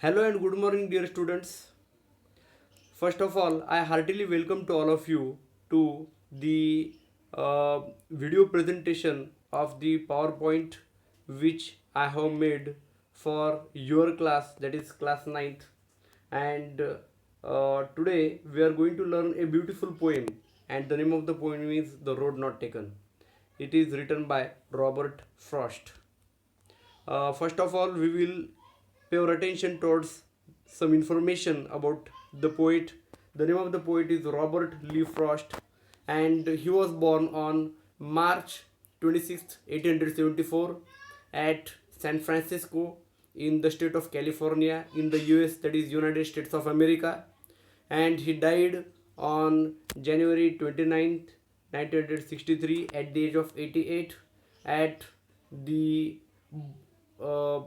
Hello and good morning, dear students. First of all, I heartily welcome to all of you to the video presentation of the PowerPoint which I have made for your class, that is class ninth. And today we are going to learn a beautiful poem, and the name of the poem is The Road Not Taken. It is written by Robert Frost. First of all, we will pay our attention towards some information about the poet. The name of the poet is Robert Lee Frost, and he was born on March 26th, 1874, at San Francisco in the state of California in the US, that is United States of America, and he died on January 29th, 1963, at the age of 88 at the uh,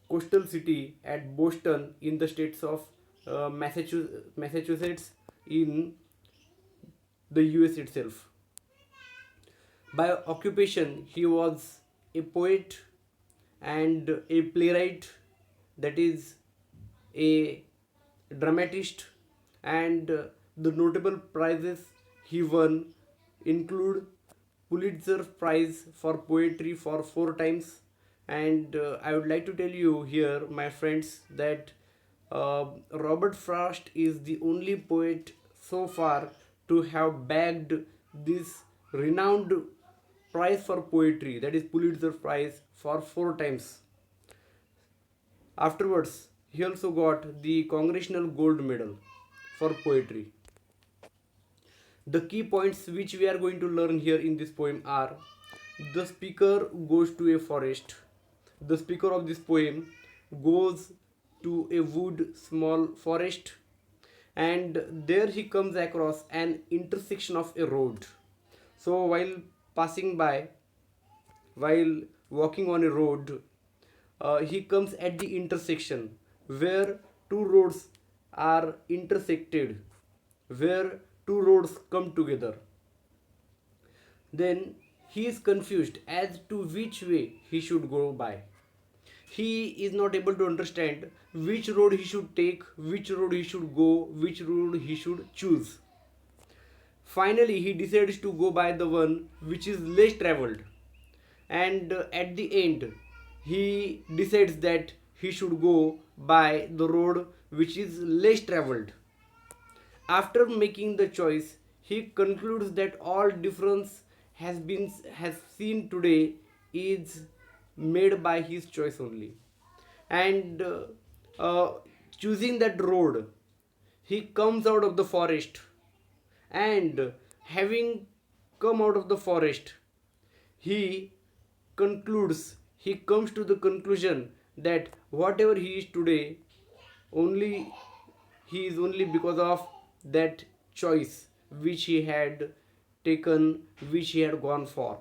coastal city at Boston in the states of Massachusetts in the US itself. By occupation, he was a poet and a playwright, that is a dramatist, and the notable prizes he won include Pulitzer Prize for poetry for 4 times. And I would like to tell you here, my friends, that Robert Frost is the only poet so far to have bagged this renowned prize for poetry, that is Pulitzer Prize, for 4 times. Afterwards, he also got the Congressional Gold Medal for poetry. The key points which we are going to learn here in this poem are: the speaker goes to a forest. The speaker of this poem goes to a wood, small forest, and there he comes across an intersection of a road. So passing by, while walking on a road, he comes at the intersection where two roads are intersected, where two roads come together. Then he is confused as to which way he should go by. He is not able to understand which road he should take, which road he should go, which road he should choose. Finally, he decides to go by the one which is less traveled, and at the end, he decides that he should go by the road which is less traveled. After making the choice, he concludes that all difference has seen today is made by his choice only. And uh, choosing that road, he comes out of the forest, and having come out of the forest, he he comes to the conclusion that whatever he is today, only he is only because of that choice which he had taken, which he had gone for.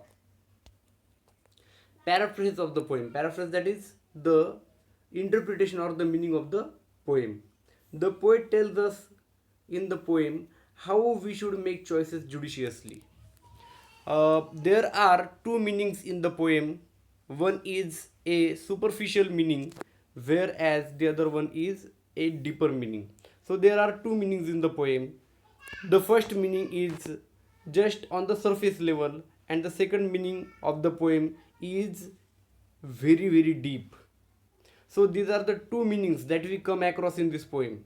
Paraphrase of the poem. Paraphrase, that is the interpretation or the meaning of the poem. The poet tells us in the poem how we should make choices judiciously. There are two meanings in the poem. One is a superficial meaning, whereas the other one is a deeper meaning. So there are two meanings in the poem. The first meaning is just on the surface level, and the second meaning of the poem is very, very deep. So these are the two meanings that we come across in this poem.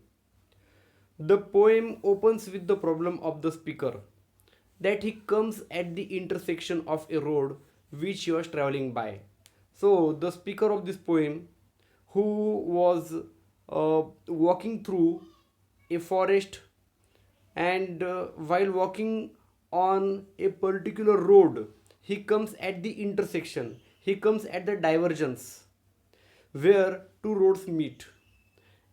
The poem opens with the problem of the speaker, that he comes at the intersection of a road which he was traveling by. So the speaker of this poem, who was walking through a forest, and while walking on a particular road, he comes at the intersection, he comes at the divergence where two roads meet.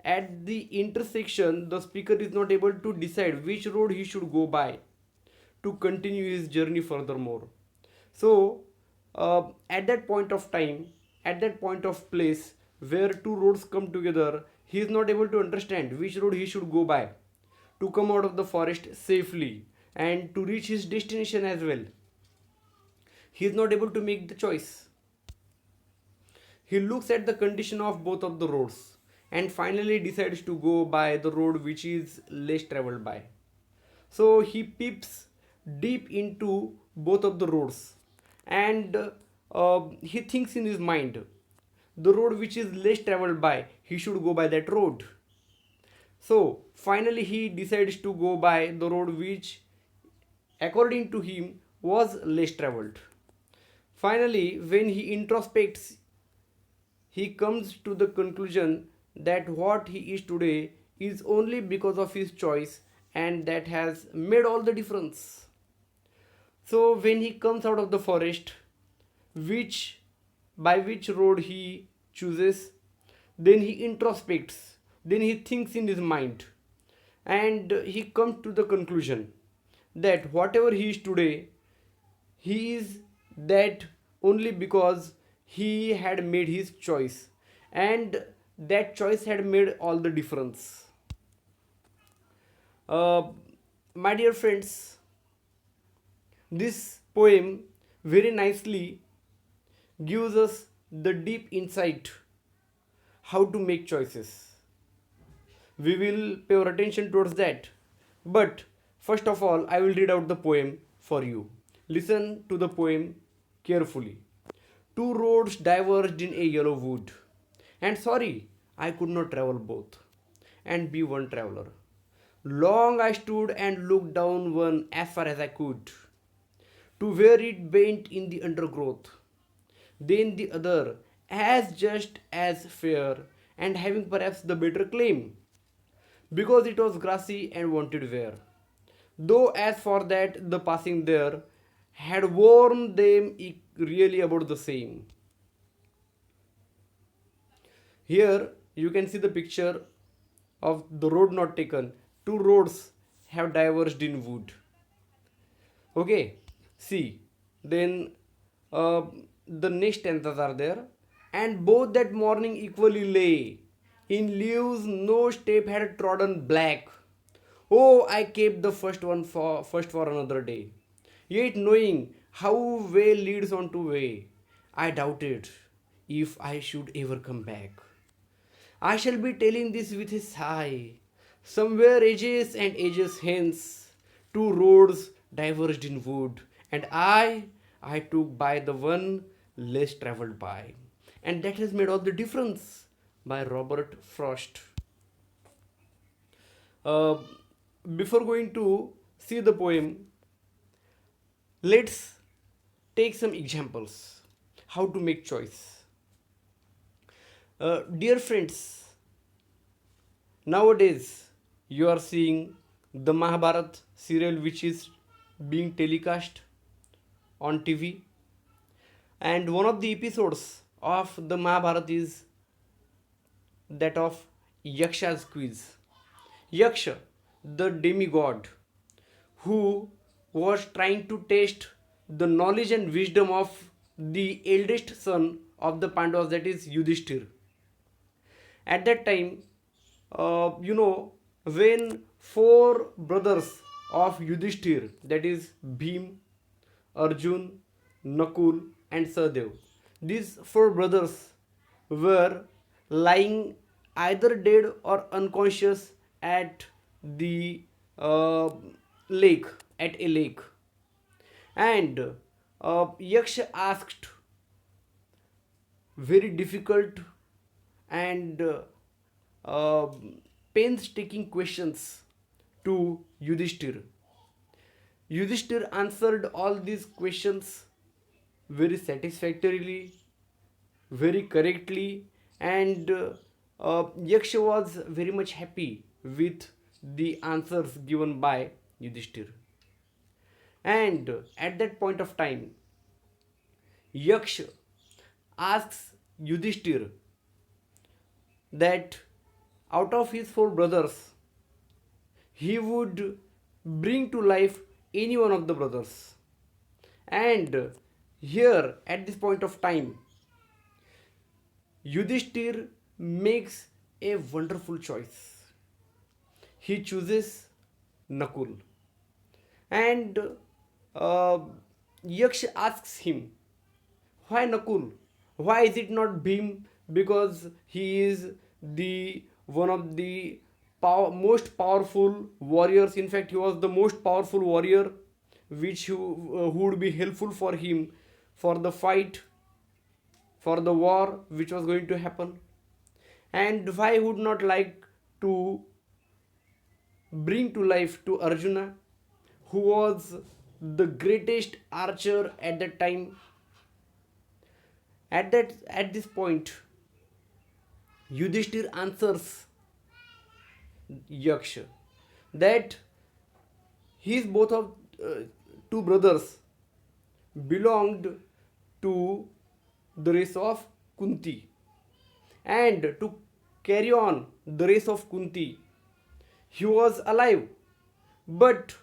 At the intersection, the speaker is not able to decide which road he should go by to continue his journey furthermore. So, at that point of time, at that point of place where two roads come together, he is not able to understand which road he should go by to come out of the forest safely and to reach his destination as well. He is not able to make the choice. He looks at the condition of both of the roads, and finally decides to go by the road which is less traveled by. So he peeps deep into both of the roads, and he thinks in his mind the road which is less traveled by, he should go by that road. So finally he decides to go by the road which according to him was less traveled. Finally, when he introspects, he comes to the conclusion that what he is today is only because of his choice, and that has made all the difference. So when he comes out of the forest, which by which road he chooses, then he introspects, then he thinks in his mind, and he comes to the conclusion that whatever he is today, he is that only because he had made his choice, and that choice had made all the difference. uh, my dear friends, this poem very nicely gives us the deep insight how to make choices. We will pay our attention towards that. But first of all, I will read out the poem for you. Listen to the poem carefully. Two roads diverged in a yellow wood, and sorry, I could not travel both and be one traveler. Long I stood and looked down one as far as I could, to where it bent in the undergrowth. Then the other, as just as fair, and having perhaps the better claim, because it was grassy and wanted wear. Though as for that, the passing there had worn them really about the same. Here you can see the picture of the road not taken. Two roads have diverged in wood. Okay, see, then uh, the next stanzas are there. And both that morning equally lay in leaves, no step had trodden black. Oh, I kept the first for another day. Yet knowing how way leads on to way, I doubted if I should ever come back. I shall be telling this with a sigh. Somewhere ages and ages hence, two roads diverged in wood, and I took by the one less travelled by. And that has made all the difference by Robert Frost. Uh, Before going to see the poem, let's take some examples how to make choice. Dear friends, nowadays you are seeing the Mahabharat serial which is being telecast on TV, and one of the episodes of the Mahabharat is that of Yaksha's quiz. Yaksha, the demigod, who was trying to test the knowledge and wisdom of the eldest son of the Pandavas, that is Yudhishthir. At that time, when four brothers of Yudhishthir, that is Bhim, Arjun, Nakul, and Sahadev, these four brothers were lying either dead or unconscious at the uh, lake, at a lake. And Yaksha asked very difficult and uh, painstaking questions to Yudhishthir. Yudhishthir answered all these questions very satisfactorily, very correctly, and Yaksha was very much happy with the answers given by Yudhishthir. And at that point of time, Yaksha asks Yudhishthir that out of his four brothers, he would bring to life any one of the brothers. And here, at this point of time, Yudhishthir makes a wonderful choice. He chooses Nakul. And uh, Yaksh asks him, why Nakul? Why is it not Bhim? Because he is the one of the most powerful warriors. In fact, he was the most powerful warrior, who would be helpful for him for the fight, for the war which was going to happen. And why would not like to bring to life to Arjuna, who was the greatest archer at that time. At this point, Yudhishthir answers Yaksha that his both of two brothers belonged to the race of Kunti, and to carry on the race of Kunti, he was alive. But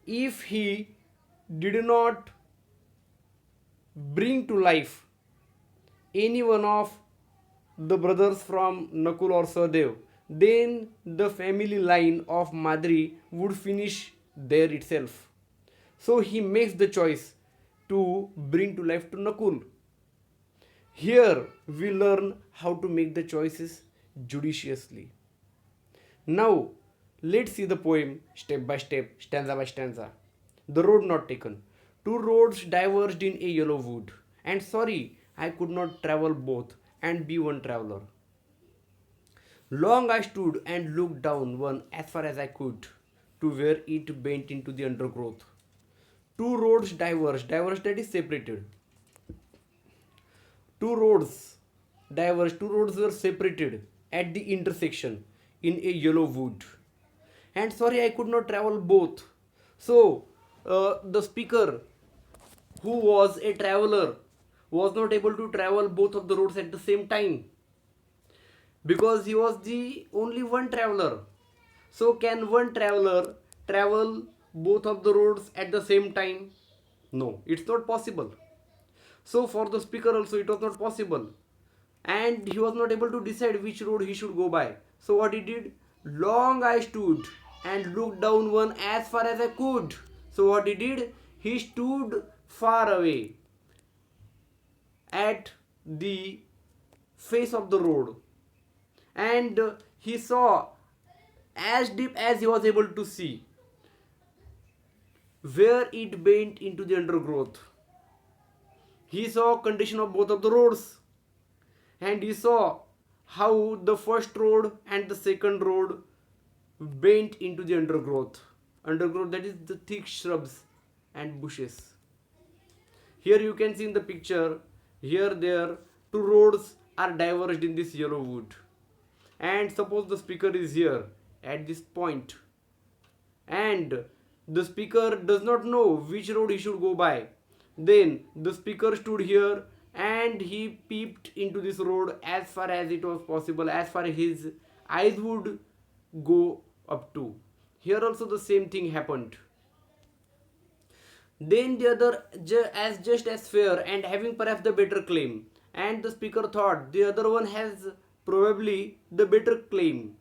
if he did not bring to life any one of the brothers from Nakul or Sadev, then the family line of Madri would finish there itself. So he makes the choice to bring to life to Nakul. Here we learn how to make the choices judiciously. Now let's see the poem step by step, stanza by stanza. The road not taken. Two roads diverged in a yellow wood, and sorry, I could not travel both and be one traveler. Long I stood and looked down one as far as I could, to where it bent into the undergrowth. Two roads diverged that is separated. Two roads two roads were separated at the intersection in a yellow wood. And sorry, I could not travel both. So, the speaker, who was a traveler, was not able to travel both of the roads at the same time, because he was the only one traveler. So, can one traveler travel both of the roads at the same time? No, it's not possible. So, for the speaker also, it was not possible, and he was not able to decide which road he should go by. So, what he did? Long I stood and looked down one as far as I could. So, what he did? He stood far away at the face of the road, and he saw as deep as he was able to see, where it bent into the undergrowth. He saw condition of both of the roads, and he saw how the first road and the second road bent into the undergrowth, that is the thick shrubs and bushes. Here you can see in the picture, here there two roads are diverged in this yellow wood, and suppose the speaker is here at this point, and the speaker does not know which road he should go by. Then the speaker stood here and he peeped into this road as far as it was possible, as far as his eyes would go up to. Here also the same thing happened. Then the other, as just as fair and having perhaps the better claim, and the speaker thought the other one has probably the better claim,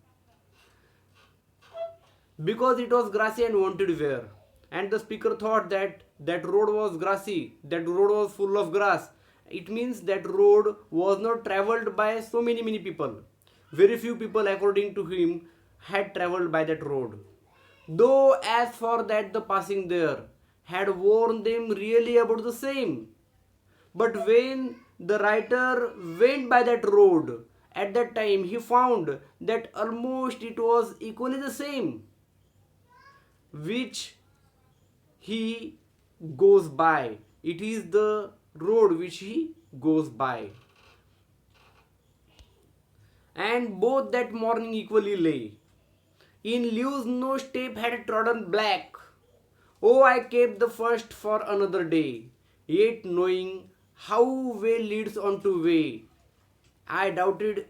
because it was grassy and wanted wear. And the speaker thought that that road was grassy, that road was full of grass. It means that road was not traveled by so many people. Very few people, according to him, had traveled by that road. Though as for that the passing there had warned them really about the same. But when the writer went by that road, at that time he found that almost it was equally the same which he goes by. It is the road which he goes by. And both that morning equally lay. In leaves no step had trodden black. Oh, I kept the first for another day, yet knowing how way leads on to way, I doubted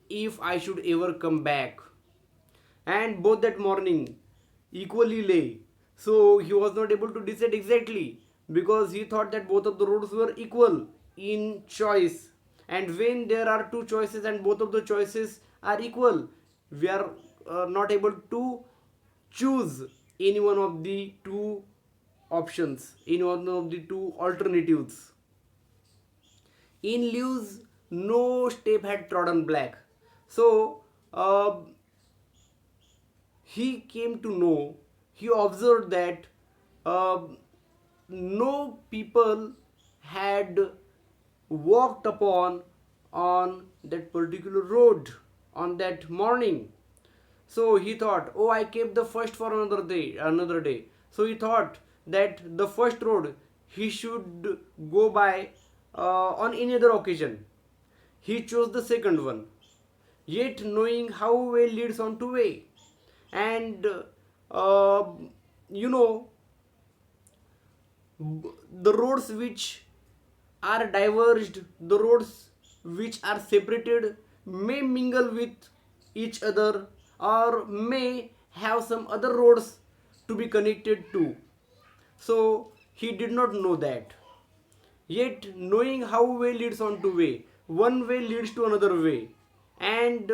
if I should ever come back. And both that morning equally lay. So he was not able to decide exactly, because he thought that both of the roads were equal in choice. And when there are two choices and both of the choices are equal, we are not able to choose any one of the two options, any one of the two alternatives. In leaves no step had trodden black. So he came to know, he observed that uh, no people had walked upon on that particular road on that morning. So he thought, oh, I kept the first for another day. So he thought that the first road he should go by on any other occasion. He chose the second one, yet knowing how way leads on to way. And uh, you know, the roads which are diverged, the roads which are separated may mingle with each other or may have some other roads to be connected to. So he did not know that. Yet knowing how way leads on to way, one way leads to another way, and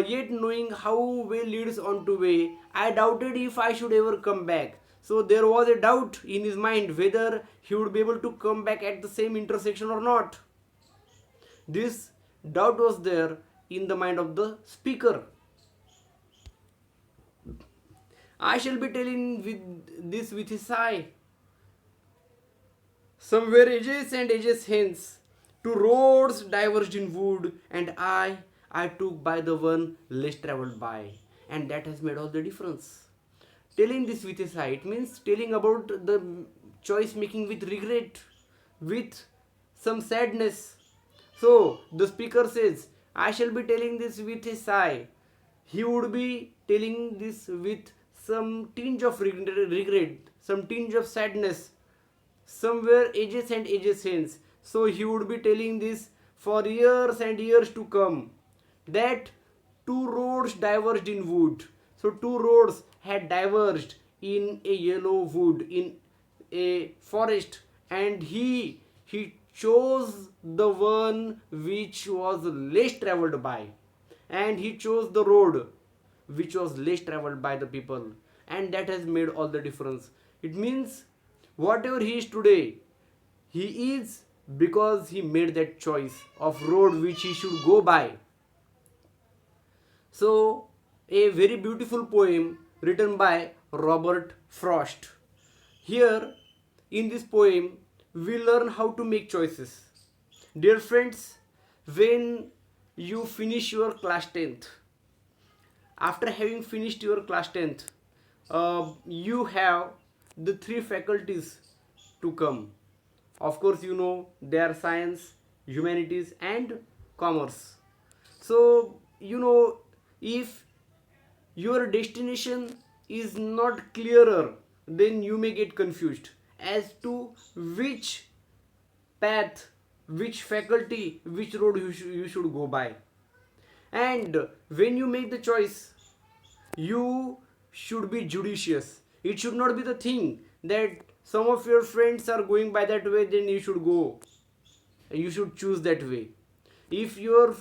yet knowing how way leads on to way, I doubted if I should ever come back. So there was a doubt in his mind whether he would be able to come back at the same intersection or not. This doubt was there in the mind of the speaker. I shall be telling this with a sigh. Somewhere ages and ages hence, two roads diverged in wood, and I took by the one less travelled by, and that has made all the difference. Telling this with a sigh, it means telling about the choice making with regret, with some sadness. So the speaker says, I shall be telling this with a sigh. He would be telling this with some tinge of regret, some tinge of sadness, somewhere ages and ages hence. So he would be telling this for years and years to come, that two roads diverged in wood. So two roads had diverged in a yellow wood, in a forest, and he chose the one which was less traveled by, and he chose the road which was less traveled by the people, and that has made all the difference. It means whatever he is today, he is because he made that choice of road which he should go by. So a very beautiful poem written by Robert Frost. Here in this poem we learn how to make choices. Dear friends, when you finish your class 10th, after having finished your class 10th, you have the three faculties to come. Of course, you know they are science, humanities, and commerce. So, you know, if your destination is not clearer, then you may get confused as to which path, which faculty, which road you should go by. And when you make the choice, you should be judicious. It should not be the thing that some of your friends are going by that way, then you should go, you should choose that way. If your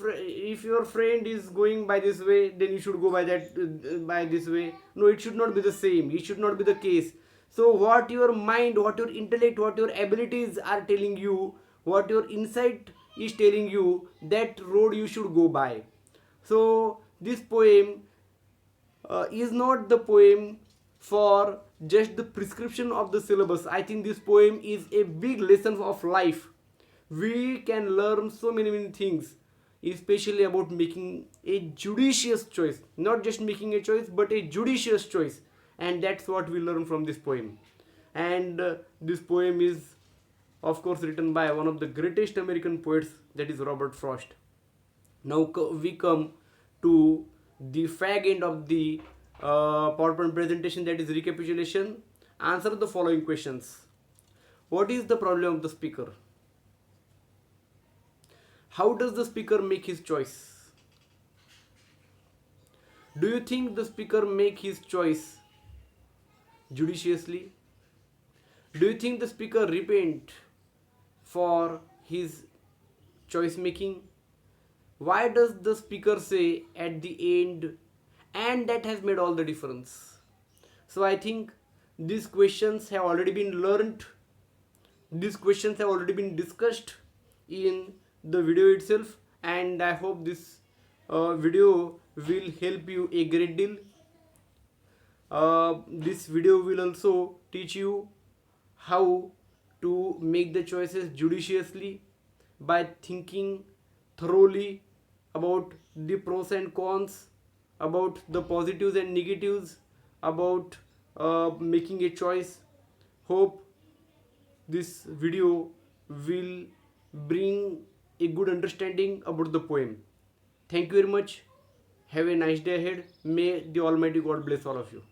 friend is going by this way, then you should go by that, by this way. No, it should not be the same, it should not be the case. So what your mind, what your intellect, what your abilities are telling you, what your insight is telling you, that road you should go by. So this poem is not the poem for just the prescription of the syllabus. I think this poem is a big lesson of life. We can learn so many things, especially about making a judicious choice, not just making a choice but a judicious choice, and that's what we learn from this poem. And this poem is of course written by one of the greatest American poets, that is Robert Frost. Now we come to the fag end of the PowerPoint presentation, that is recapitulation. Answer the following questions. What is the problem of the speaker? How does the speaker make his choice? Do you think the speaker make his choice judiciously? Do you think the speaker repent for his choice making? Why does the speaker say at the end, and that has made all the difference? So I think these questions have already been learned, these questions have already been discussed in the video itself, and I hope this video will help you a great deal. This video will also teach you how to make the choices judiciously by thinking thoroughly about the pros and cons, about the positives and negatives, about making a choice. Hope this video will bring a good understanding about the poem. Thank you very much. Have a nice day ahead. May the Almighty God bless all of you.